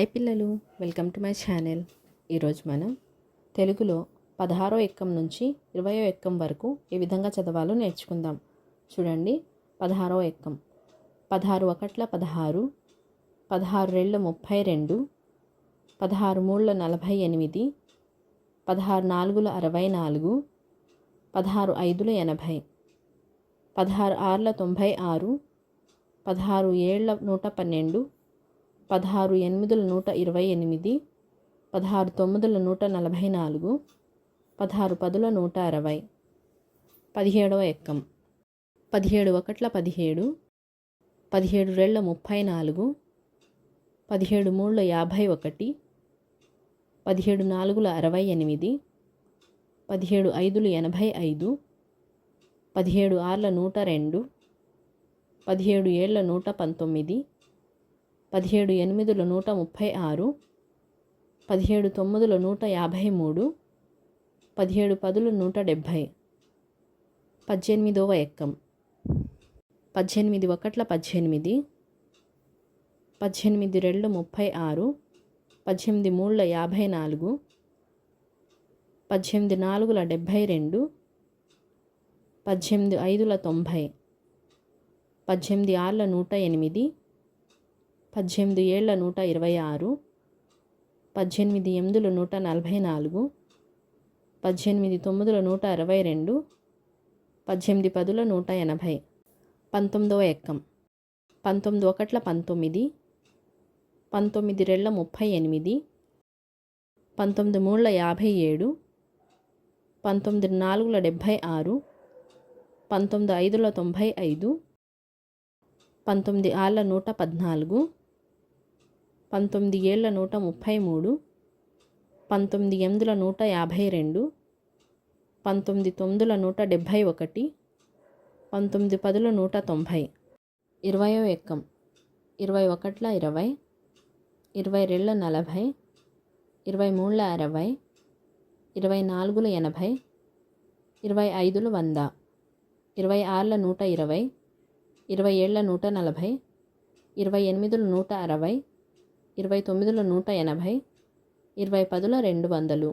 Hi పిల్లలు, welcome to my channel. ఈరోజు మనం తెలుగులో 16వ ఎక్కం నుంచి 20వ ఎక్కం వరకు ఏ విధంగా చదవాలో నేర్చుకుందాం. చూడండి, 16వ ఎక్కం. 16 ఒకట్ల 16, 16 రెళ్ళ 32, 16 మూళ్ళ 48, 16 నాలుగుల 64, 16 ఐదుల 80, 16 ఆర్ల 96, 16 ఏళ్ల 112, 16 ఎనిమిదుల 128, 16 తొమ్మిదుల 144, 16 పదుల 160. 17వ ఎక్కం. 17 ఒకట్ల 17, 17 రెళ్ళ 34, 17 మూళ్ళ 51, 17 నాలుగుల 68, 17 ఐదుల 85, 17 ఆర్ల 102, 17 ఏళ్ల 119, 17 ఎనిమిదుల 136, 17 తొమ్మిదుల 153, 17 పదుల 170. 18వ ఎక్కం. 18 ఒకట్ల 18, 18 రెళ్ళు 36, 18 మూళ్ళ 54, 18 నాలుగుల 72, 18 ఐదుల 90, 18 ఆర్ల 108, 18 ఏళ్ల 126, 18 ఎనిమిదుల 144, 18 తొమ్మిదుల 162, 18 పదుల 180. 19వ ఎక్కం. 19 ఒకట్ల 19, 19 రెళ్ళ 38, 19 మూళ్ళ 57, 19 నాలుగుల 76, 19 ఐదుల 95, 19 ఆర్ల 114, 19 ఏళ్ల 133, 19 ఎనిమిదుల 152, 19 తొమ్మిదుల 171, 19 పదుల 190. 20వ ఎక్కం. 20 ఒకట్ల 20, 20 రెళ్ళ 40, 20 మూళ్ళ 60, 20 నాలుగుల 80, 20 ఐదుల 100, 20 ఆర్ల 120, 20 ఏళ్ల 140, 20 ఎనిమిదుల 160, 20 తొమ్మిదుల 180, 20 పదుల 200.